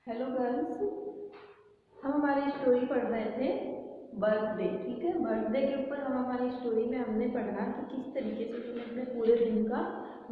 Hello girls. हम हमारी story पढ़ रहे थे बर्थडे। ठीक है, बर्थडे के ऊपर हम हमारी स्टोरी में हमने पढ़ा कि किस तरीके से उसने अपने पूरे दिन का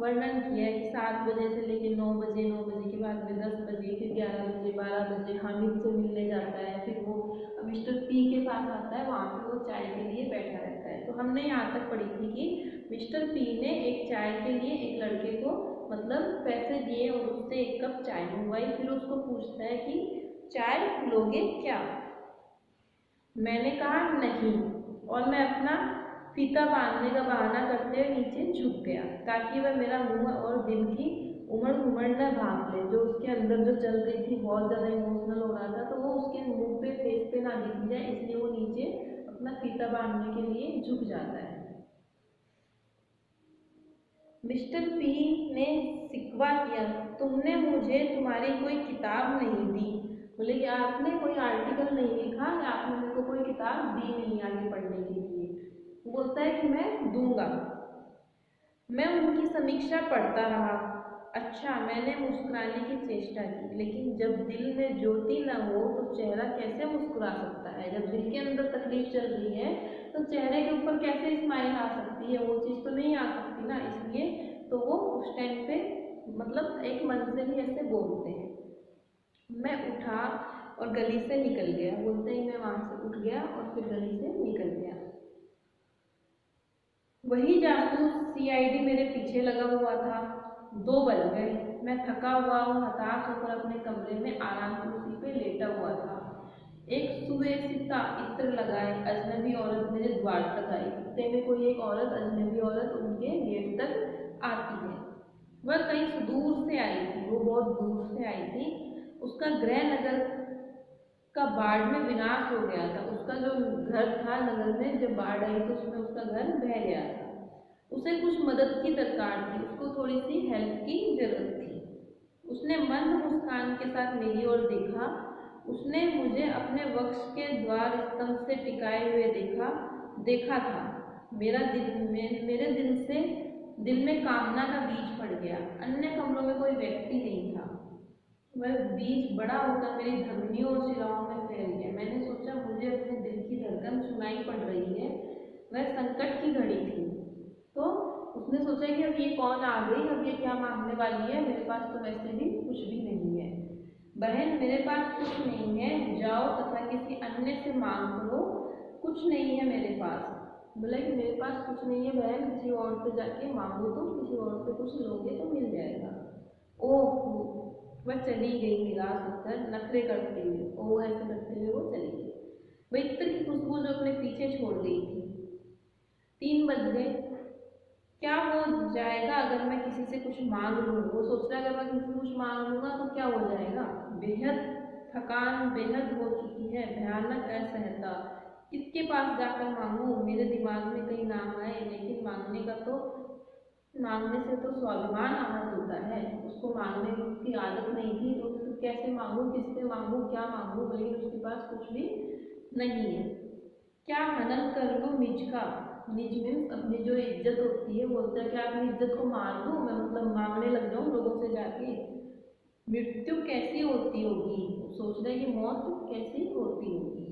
वर्णन किया है कि 7 बजे से लेकर 9 बजे, 9 बजे के बाद में 10 बजे, फिर 11 बजे, 12 बजे हामिद से मिलने जाता है, फिर वो मिस्टर पी के पास आता है, वहाँ पे वो चाय के लिए बैठा रहता है। तो हमने यहाँ तक पढ़ी थी कि मिस्टर पी ने एक चाय के लिए एक लड़के को मतलब पैसे दिए और उससे एक कप चाय मंगवाई। फिर उसको पूछता है कि चाय लोगे क्या। मैंने कहा नहीं, और मैं अपना फीता बांधने का बहाना करते हुए नीचे झुक गया ताकि वह मेरा मुंह और दिल की उमड़ उमड़ न भाग ले। जो उसके अंदर जो चल रही थी, बहुत ज़्यादा इमोशनल हो रहा था, तो वो उसके मुंह पे, फेस पे ना दिख जाए, इसलिए वो नीचे अपना फीता बांधने के लिए झुक जाता है। मिस्टर पी ने शिकवा किया, तुमने मुझे तुम्हारी कोई किताब नहीं दी। बोले कि आपने कोई आर्टिकल नहीं लिखा या आपने मेरे को कोई किताब दी नहीं आगे पढ़ने के लिए। बोलता है कि मैं दूंगा। मैं उनकी समीक्षा पढ़ता रहा। अच्छा, मैंने मुस्कुराने की चेष्टा की, लेकिन जब दिल में ज्योति न हो तो चेहरा कैसे मुस्कुरा सकता है। जब दिल के अंदर तकलीफ चल रही है तो चेहरे के ऊपर कैसे स्माइल आ सकती है, वो चीज़ तो नहीं आ सकती ना। इसलिए तो वो उस टाइम पे मतलब एक मन से भी ऐसे बोलते हैं। मैं उठा और गली से निकल गया। बोलते ही मैं वहां से उठ गया और फिर गली से निकल गया। वही जासूस सीआईडी मेरे पीछे लगा हुआ था। 2 बज गए। मैं थका हुआ और हताश होकर अपने कमरे में आराम कुर्सी पे लेटा हुआ था। एक सुबह इत्र लगाए अजनबी औरत मेरे द्वार तक आई। कुत्ते में कोई एक औरत, अजनबी औरत उनके गेट तक आती है। वह कहीं दूर से आई थी, वो बहुत दूर से आई थी। उसका गृह नगर का बाढ़ में विनाश हो गया था। उसका जो घर था नगर में, जब बाढ़ आई तो उसमें उसका घर बह गया था। उसे कुछ मदद की दरकार थी, उसको थोड़ी सी हेल्प की जरूरत थी। उसने मंद मुस्कान के साथ मेरी ओर देखा। उसने मुझे अपने वक्ष के द्वार स्तंभ से टिकाए हुए देखा था। मेरे दिल में कामना का बीज पड़ गया। अन्य कमरों में कोई व्यक्ति नहीं था। वह बीज बड़ा होकर मेरी धमनियों और शिराओं में फैल गया। मैंने सोचा मुझे अपने दिल की धड़कन सुनाई पड़ रही है। वह संकट की घड़ी थी। तो उसने सोचा कि अब ये कौन आ गई, अब ये क्या मांगने वाली है, मेरे पास तो वैसे भी कुछ भी नहीं है। बहन, मेरे पास कुछ नहीं है, जाओ तथा किसी अन्य से मांग लो। कुछ नहीं है मेरे पास। बोला कि मेरे पास कुछ नहीं है बहन, किसी और से जाके मांगो, तो किसी और से कुछ लोगे तो मिल जाएगा। ओह, वह चली गई निराश होकर, नखरे करते हुए। ओह ऐसे करते हुए वो चली गई। वह इत्र की खुशबू जो अपने पीछे छोड़ गई थी। 3 बज गए। क्या हो जाएगा अगर मैं किसी से कुछ मांग लूँ। वो सोच रहा है अगर मैं किसी से कुछ मांग लूंगा तो क्या हो जाएगा। बेहद थकान बेहद हो चुकी है, भयानक असहजता। किसके पास जाकर मांगू, मेरे दिमाग में कई नाम आए, लेकिन मांगने से तो स्वाभिमान आहत होता है। उसको मांगने की आदत नहीं थी, तो फिर कैसे मांगू, किससे मांगू, क्या मांगू। लेकिन उसके पास कुछ भी नहीं है। क्या हनन कर लूँ निज का। निज मीन्स अपनी जो इज्जत होती है। बोलता है कि अपनी इज्जत को मार दूँ, मैं मतलब मांगने लग जाऊँ लोगों से जाके। मृत्यु कैसी होती होगी, सोच रहे कि मौत कैसी होती होगी।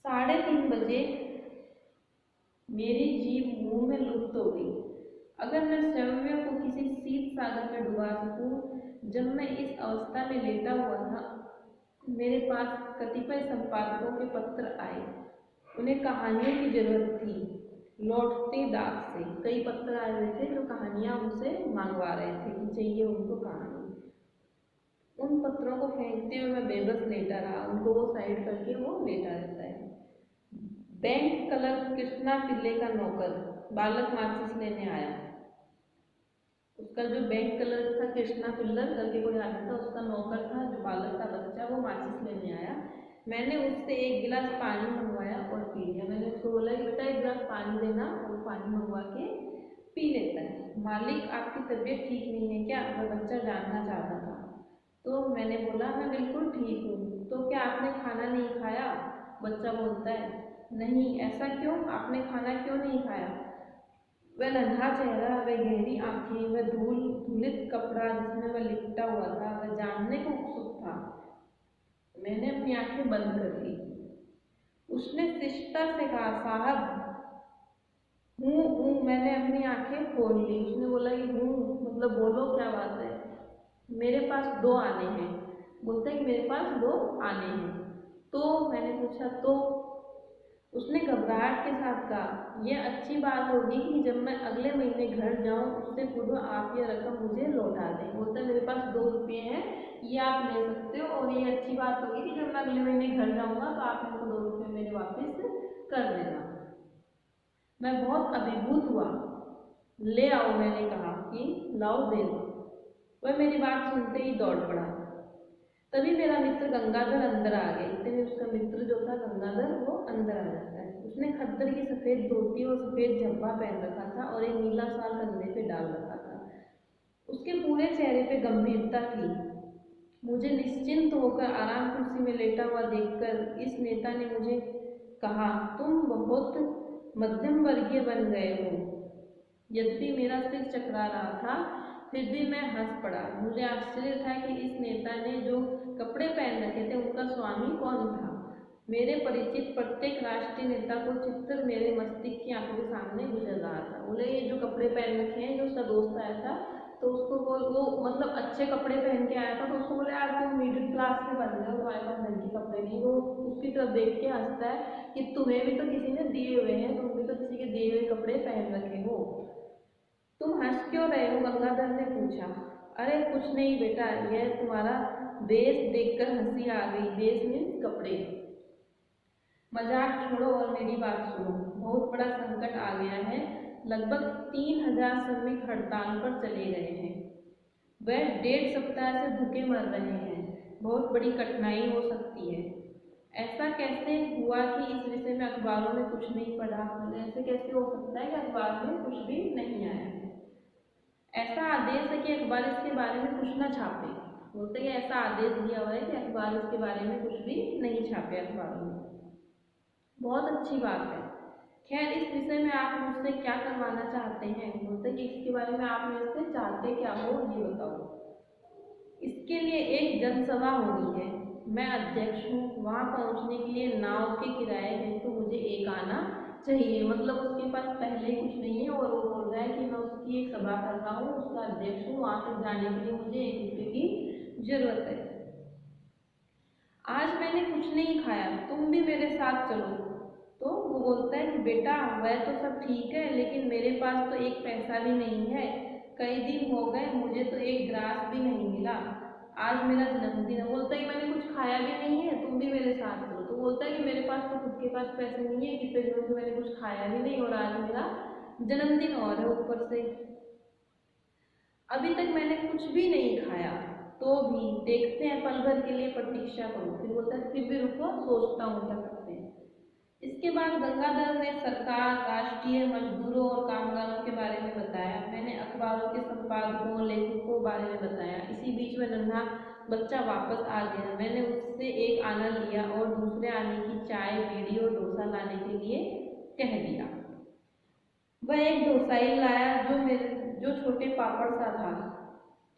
3:30 बजे मेरी जीभ मुंह में लुप्त हो गई। अगर मैं स्वयं को किसी शीत सागर में डुबा सकूं। जब मैं इस अवस्था में लेटा हुआ था, मेरे पास कतिपय संपादकों के पत्र आए। उन्हें कहानियों की जरूरत थी। लौटते डाक से कई पत्र आए हुए थे जो कहानियां उनसे मंगवा रहे थे कि चाहिए उनको कहानी। उन पत्रों को फेंकते हुए मैं बेबस लेटा रहा। उनको वो साइड करके वो लेटा रहता है। बैंक क्लर्क कृष्णा पिल्ले का नौकर बालक माचिस लेने आया। उसका जो बैंक क्लर्क था कृष्णा पिल्लर करके कोई आदमी था, उसका नौकर था जो बालक था बच्चा, वो माचिस लेने आया। मैंने उससे एक गिलास पानी मंगवाया और पी लिया। मैंने उसको बोला कि बेटा एक गिलास पानी देना, और पानी मंगवा के पी लेता है। मालिक, आपकी तबीयत ठीक नहीं है क्या, वह बच्चा जानना चाहता था। तो मैंने बोला मैं बिल्कुल ठीक हूँ। तो क्या आपने खाना नहीं खाया। बच्चा बोलता है नहीं। ऐसा क्यों, आपने खाना क्यों नहीं खाया। वह नन्हा चेहरा, वह गहरी आंखें, वह धूल धूलित कपड़ा जिसमें वह लिपटा हुआ था, वह जानने को उत्सुक था। मैंने अपनी आंखें बंद कर ली। उसने शिष्टता से कहा, साहब। हूँ, मैंने अपनी आंखें खोल ली। उसने बोला कि हूँ मतलब बोलो, क्या बात है। मेरे पास 2 आने हैं। बोलता है कि मेरे पास 2 आने हैं। तो मैंने पूछा तो। उसने घबराहट के साथ कहा, यह अच्छी बात होगी कि जब मैं अगले महीने घर जाऊं उससे पूर्व आप यह रकम मुझे लौटा दें। बोलता है मेरे पास 2 रुपये हैं, ये आप ले सकते हो, और ये अच्छी बात होगी कि जब मैं अगले महीने घर जाऊंगा तो आप मेरे को 2 रुपये मेरे वापस कर देना। मैं बहुत अभिभूत हुआ। ले आओ, मैंने कहा कि लाओ दे दो। वह मेरी बात सुनते ही दौड़ पड़ा। तभी मेरा मित्र गंगाधर अंदर आ गया। इतने में उसका मित्र जो था गंगाधर, वो अंदर आ जाता है। उसने खद्दर की सफ़ेद धोती और सफ़ेद झब्बा पहन रखा था और एक नीला शाल कंधे पे डाल रखा था। उसके पूरे चेहरे पे गंभीरता थी। मुझे निश्चिंत होकर आराम कुर्सी में लेटा हुआ देखकर इस नेता ने मुझे कहा, तुम बहुत मध्यम वर्गीय बन गए हो। यद्यपि मेरा सिर चकरा रहा था, फिर भी मैं हंस पड़ा। मुझे आश्चर्य था कि इस नेता ने जो कपड़े पहन रखे थे उनका स्वामी कौन था। मेरे परिचित प्रत्येक राष्ट्रीय नेता को चित्र मेरे मस्तिष्क की आंखों के सामने गुजर रहा था। बोले ये जो कपड़े पहन रखे हैं, जो उसका दोस्त आया था, तो उसको वो मतलब अच्छे कपड़े पहन के आया था, तो उसको बोले यार तुम मिडिल क्लास के बन गए हो, तुम्हारे पास ढंग के कपड़े नहीं। वो उसकी तरफ देख के हंसता है कि तुम्हें भी तो किसी ने दिए हुए हैं, तुम भी तो किसी के दिए हुए कपड़े पहन रखे हो। तुम हंस क्यों रहे हो? गंगाधर ने पूछा। अरे कुछ नहीं बेटा, यह तुम्हारा देश देखकर हंसी आ गई। देश मीन्स कपड़े। मजाक छोड़ो और मेरी बात सुनो। बहुत बड़ा संकट आ गया है। लगभग 3000 श्रमिक हड़ताल पर चले गए हैं। वह 1.5 सप्ताह से भूखे मर रहे हैं। बहुत बड़ी कठिनाई हो सकती है। ऐसा कैसे हुआ कि इस विषय में अखबारों में कुछ नहीं पढ़ा? ऐसे कैसे हो सकता है कि अखबार में कुछ भी नहीं आया है? ऐसा आदेश है कि अखबार इसके बारे में कुछ ना छापे। बोलते कि ऐसा आदेश दिया हुआ है कि अखबार इसके बारे में कुछ भी नहीं छापे अखबारों में। बहुत अच्छी बात है। खैर इस विषय में आप मुझसे क्या करवाना चाहते हैं? बोलते कि इसके बारे में आप मेरे से चाहते क्या हो, ये बताओ। इसके लिए एक जनसभा होनी है। मैं अध्यक्ष हूँ। वहाँ पहुँचने के लिए नाव के किराए हेतु मुझे एक आना चाहिए। मतलब उसके पास पहले ही कुछ नहीं है और वो बोल रहा है कि मैं उसकी एक सभा कर रहा हूँ, उसका अध्यक्ष हूँ, वहाँ तक जाने के लिए मुझे 1 रुपये की जरूरत है। आज मैंने कुछ नहीं खाया, तुम भी मेरे साथ चलो। तो वो बोलता है कि बेटा वह तो सब ठीक है, लेकिन मेरे पास तो 1 पैसा भी नहीं है। कई दिन हो गए, मुझे तो 1 ग्रास भी नहीं मिला। आज मेरा जन्मदिन है। बोलता है कि मैंने कुछ खाया भी नहीं है, तुम भी मेरे साथ चलो। तो बोलता है कि मेरे पास तो खुद के पास पैसे नहीं है, कितने दिनों से मैंने कुछ खाया भी नहीं, और आज मेरा जन्मदिन और है ऊपर से। अभी तक मैंने कुछ भी नहीं खाया। तो भी देखते हैं, पल भर के लिए प्रतीक्षा करो। फिर बोलता है फिर भी रुको, सोचता हूँ क्या करते हैं। इसके बाद गंगाधर ने सरकार, राष्ट्रीय मजदूरों और कामगारों के बारे में बताया। मैंने अखबारों के संपादकों, लेखकों बारे में बताया। इसी बीच में नन्हा बच्चा वापस आ गया। मैंने उससे एक आना लिया और दूसरे आने की चाय, बीड़ी और डोसा लाने के लिए कह दिया। वह एक डोसाई लाया जो छोटे पापड़ सा था।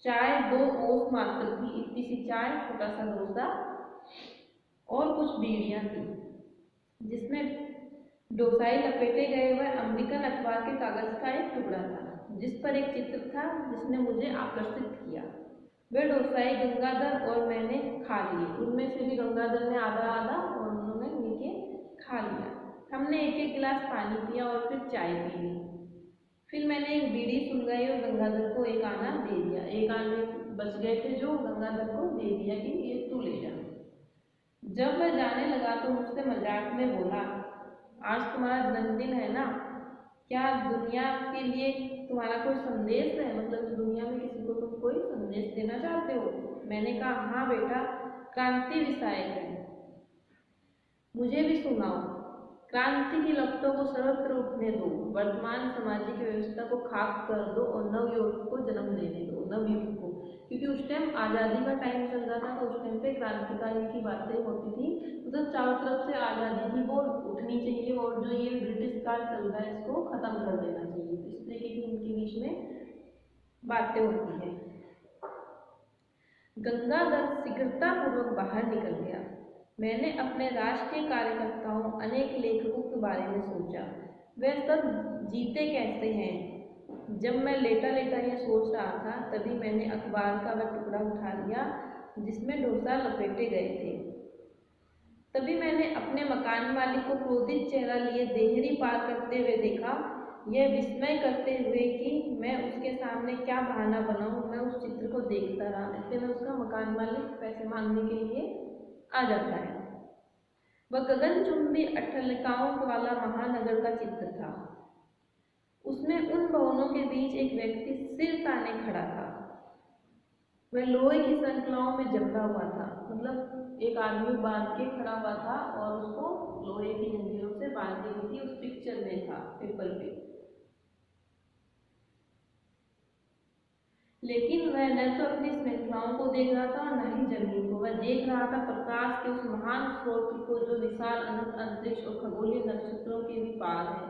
चाय 2 ओस मात्र थी। इतनी सी चाय, छोटा सा डोसा और कुछ बीड़ियाँ थी। जिसमें डोसाई लपेटे गए वह अमेरिकन अखबार के कागज का एक टुकड़ा था, जिस पर एक चित्र था जिसने मुझे आकर्षित किया। वे डोसाई गंगाधर और मैंने खा लिए। उनमें से भी गंगाधर ने आधा आधा और उन्होंने मिलके खा लिया। हमने एक एक गिलास पानी पिया और फिर चाय पी ली। फिर मैंने एक बीड़ी सुलगाई और गंगाधर को एक आना दे दिया। 1 आने बच गए थे जो गंगाधर को दे दिया कि ये तू ले जा। जब मैं जाने लगा तो मुझसे मजाक में बोला, आज तुम्हारा जन्मदिन है ना, क्या दुनिया के लिए तुम्हारा कोई संदेश है? मतलब दुनिया में किसी को तुम कोई संदेश देना चाहते हो? मैंने कहा हाँ बेटा, क्रांति विषायक है, मुझे भी सुनाओ। क्रांति की लपटों को सर्वत्र उठने दो, वर्तमान सामाजिक व्यवस्था को खाक कर दो और नवयुग को जन्म देने दो। नवयुग को क्योंकि उस टाइम आज़ादी का टाइम चल रहा था, तो उस टाइम पे क्रांतिकारी की बातें होती थी, मतलब चारों तरफ से आज़ादी थी वो उठनी चाहिए और जो ये ब्रिटिश काल चल रहा है इसको ख़त्म कर देना चाहिए। तो इस तरीके की उनके बीच में बातें होती है। गंगाधर शीघ्रतापूर्वक बाहर निकल गया। मैंने अपने राष्ट्रीय कार्यकर्ताओं, अनेक लेखकों के बारे में सोचा, वे सब जीते कैसे हैं। जब मैं लेटा लेटा ये सोच रहा था, तभी मैंने अखबार का वह टुकड़ा उठा लिया जिसमें डोसा लपेटे गए थे। तभी मैंने अपने मकान मालिक को क्रोधित चेहरा लिए देहरी पार करते हुए देखा, यह विस्मय करते हुए कि मैं उसके सामने क्या बहाना बनाऊं। मैं उस चित्र को देखता रहा। इतने में उसका मकान मालिक पैसे मांगने के लिए आ जाता है। वह गगनचुंबी अट्टलिकाओं वाला महानगर का चित्र था। उसमें उन भवनों के बीच एक व्यक्ति सिर ताने खड़ा था। वह लोहे की श्रृंखलाओं में जकड़ा हुआ था, मतलब एक आदमी बांध के खड़ा हुआ था और उसको लोहे की जंजीरों से बांध दी गई थी। उस पिक्चर में था, पेपर पे। लेकिन वह न तो अपनी श्रृंखलाओं को देख रहा था और न ही जमीन को। वह देख रहा था प्रकाश के उस महान स्रोत को जो विशाल अनंत अंतरिक्ष और खगोलीय नक्षत्रों के भी पार है।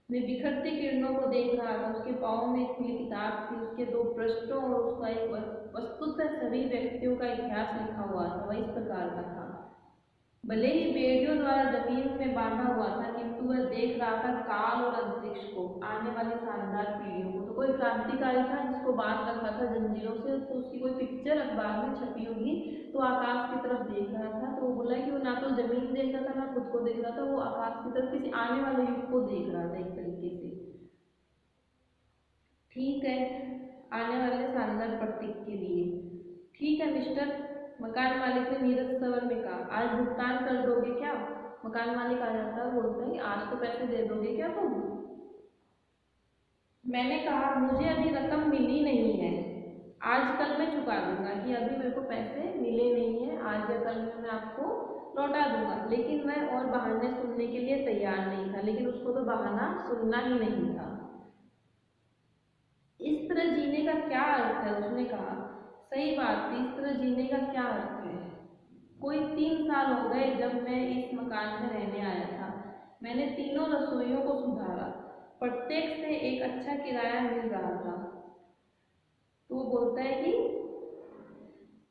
मैं बिखरती किरणों को देख रहा था। उसके पाँव में एक खुली किताब थी, उसके 2 पृष्ठों और उसका एक वस्तुतः सभी व्यक्तियों का इतिहास लिखा हुआ था। वह इस प्रकार का था। भले ही बेड़ियों द्वारा जमीन में बांधा हुआ था, किंतु वह देख रहा था काल और अंतरिक्ष को, आने वाली शानदार पीढ़ियों को। तो कोई क्रांतिकारी था जिसको बांध रखा था जंजीरों से, तो उसकी कोई पिक्चर अखबार में छपी होगी, तो आकाश की तरफ देख रहा था। तो वो बोला कि वो ना तो जमीन देख रहा था ना खुद को देख रहा था, वो आकाश की तरफ किसी आने वाले युग को देख रहा था एक तरीके से। ठीक है, आने वाले शानदार प्रतीक के लिए। ठीक है मिस्टर, मकान मालिक ने नीरस स्वर में कहा, आज भुगतान कर दोगे क्या? मकान मालिक आ जाता है, बोलता है आज तो पैसे दे दोगे क्या तुम? मैंने कहा मुझे अभी रकम मिली नहीं है, आज कल मैं चुका दूंगा, कि अभी मेरे को पैसे मिले नहीं है, आज या कल में मैं आपको लौटा दूंगा। लेकिन मैं और बहाने सुनने के लिए तैयार नहीं था। लेकिन उसको तो बहाना सुनना ही नहीं था। इस तरह जीने का क्या अर्थ है? उसने कहा, सही बात थी, इस तरह जीने का क्या अर्थ है? कोई 3 साल हो गए जब मैं इस मकान में रहने आया था। मैंने तीनों रसोइयों को सुधारा, प्रत्येक से एक अच्छा किराया मिल रहा था। तो वो बोलता है कि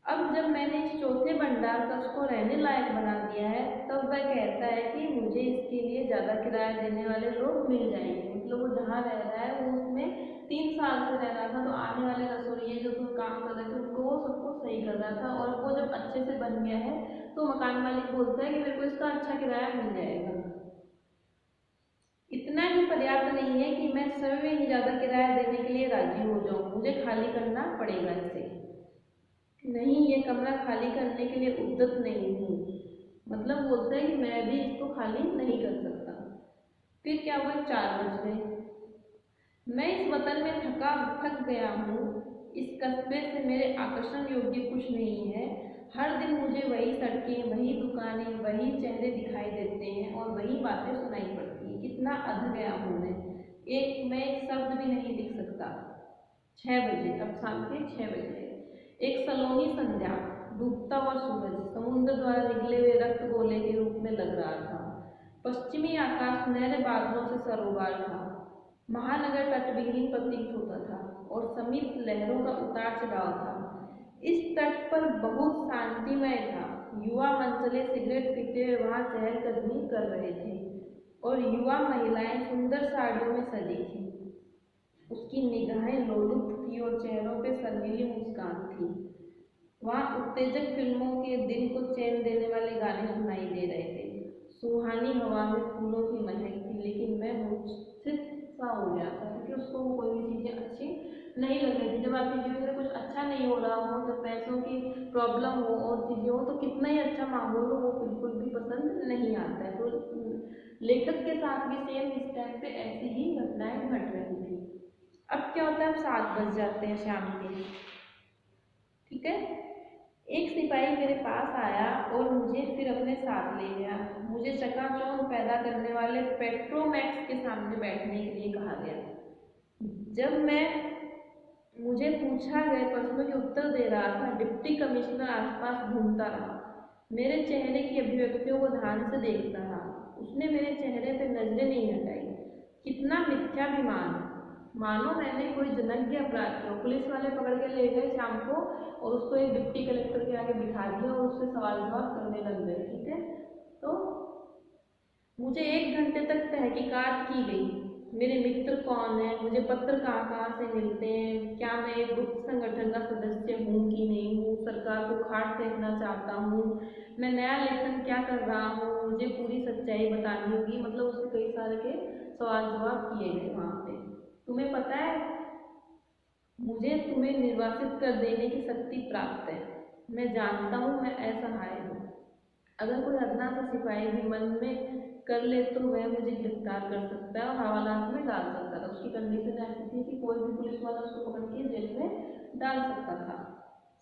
अब जब मैंने इस चौथे भंडार का उसको रहने लायक बना दिया है, तब वह कहता है कि मुझे इसके लिए ज़्यादा किराया देने वाले लोग मिल जाएंगे। मतलब वो जहाँ रह रहा है वो उसमें 3 साल से रह रहा था, तो आने वाले रसोइये जो तो काम कर रहे थे उनको वो सबको सही कर रहा था। और वो जब अच्छे से बन गया है तो मकान मालिक बोलता है कि मेरे को इसका अच्छा किराया मिल जाएगा। इतना ही पर्याप्त नहीं है कि मैं स्वयं ही ज़्यादा किराया देने के लिए राजी हो जाऊँ, मुझे खाली करना पड़ेगा इसे। नहीं, ये कमरा खाली करने के लिए उद्यत नहीं हूँ। मतलब बोलता है कि मैं भी इसको खाली नहीं कर सकता। फिर क्या हुआ, 4 बज गए। मैं इस वतन में थक गया हूँ। इस कस्बे से मेरे आकर्षण योग्य कुछ नहीं है। हर दिन मुझे वही सड़कें, वही दुकानें, वही चेहरे दिखाई देते हैं और वही बातें सुनाई पड़ती हैं। कितना अध गया हूँ मैं एक शब्द भी नहीं लिख सकता। 6 बजे, अब शाम के 6 बजे। एक सलोनी संध्या, डूबता हुआ सूरज समुद्र द्वारा निकले हुए रक्त गोले के रूप में लग रहा था। पश्चिमी आकाश सुनहरे बादलों से सरोवर था। महानगर तटविहीन प्रतीत होता था और समीप लहरों का उतार चढ़ाव था। इस तट पर बहुत शांतिमय था। युवा मंचले सिगरेट पीते हुए वहां चहलकदमी कर रहे थे और युवा महिलाएं सुंदर साड़ियों में सजी थी। उसकी निगाहें लोलुप थी और चेहरों पे शर्मीली मुस्कान थी। वहाँ उत्तेजक फिल्मों के दिल को चैन देने वाले गाने सुनाई दे रहे थे। सुहानी हवा में फूलों की महक थी। लेकिन मैं मूर्छित सा हो गया था, क्योंकि उसको कोई भी चीज़ें अच्छी नहीं लग रही थी। जब आपके जीवन में कुछ अच्छा नहीं हो रहा हो, जब पैसों की प्रॉब्लम हो और चीज़ें हो, तो कितना ही अच्छा माहौल हो वो बिल्कुल भी पसंद नहीं आता है। तो लेखक के साथ भी सेम इस टाइम पे ऐसी ही घटनाएं घट रही थी। अब क्या होता है, अब 7 बज जाते हैं शाम के। ठीक है, एक सिपाही मेरे पास आया और मुझे फिर अपने साथ ले गया। मुझे चकाचौंध पैदा करने वाले पेट्रोमैक्स के सामने बैठने के लिए कहा गया। जब मैं मुझे पूछा गए प्रश्नों के उत्तर दे रहा था। डिप्टी कमिश्नर आसपास घूमता रहा, मेरे चेहरे की अभिव्यक्तियों को ध्यान से देखता रहा। उसने मेरे चेहरे पर नजरें नहीं हटाई। कितना मिथ्याभिमान! मानो मैंने कोई जघन्य अपराध किया। पुलिस वाले पकड़ के ले गए शाम को और उसको एक डिप्टी कलेक्टर के आगे बिठा दिया और उससे सवाल जवाब करने लग गए। ठीक है, तो मुझे 1 घंटे तक तहकीकात की गई। मेरे मित्र कौन है, मुझे पत्र कहाँ कहाँ से मिलते हैं, क्या मैं एक गुप्त संगठन का सदस्य हूँ कि नहीं हूँ, सरकार को खाट फेंकना चाहता हूँ, मैं नया लेखन क्या कर रहा हूँ, मुझे पूरी सच्चाई बतानी होगी। मतलब उससे कई सारे के सवाल जवाब किए गए वहाँ पे। तुम्हें पता है, मुझे तुम्हें निर्वासित कर देने की शक्ति प्राप्त है। मैं जानता हूँ मैं असहाय हूँ। अगर कोई अदना सा सिपाही भी मन में कर ले तो वह मुझे गिरफ्तार कर सकता है और हवालात में डाल सकता था। उसकी कंडीशन ऐसी थी कि कोई भी पुलिस वाला उसको पकड़ के जेल में डाल सकता था।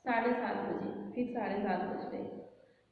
7:30 बजे, फिर 7:30 बज गए।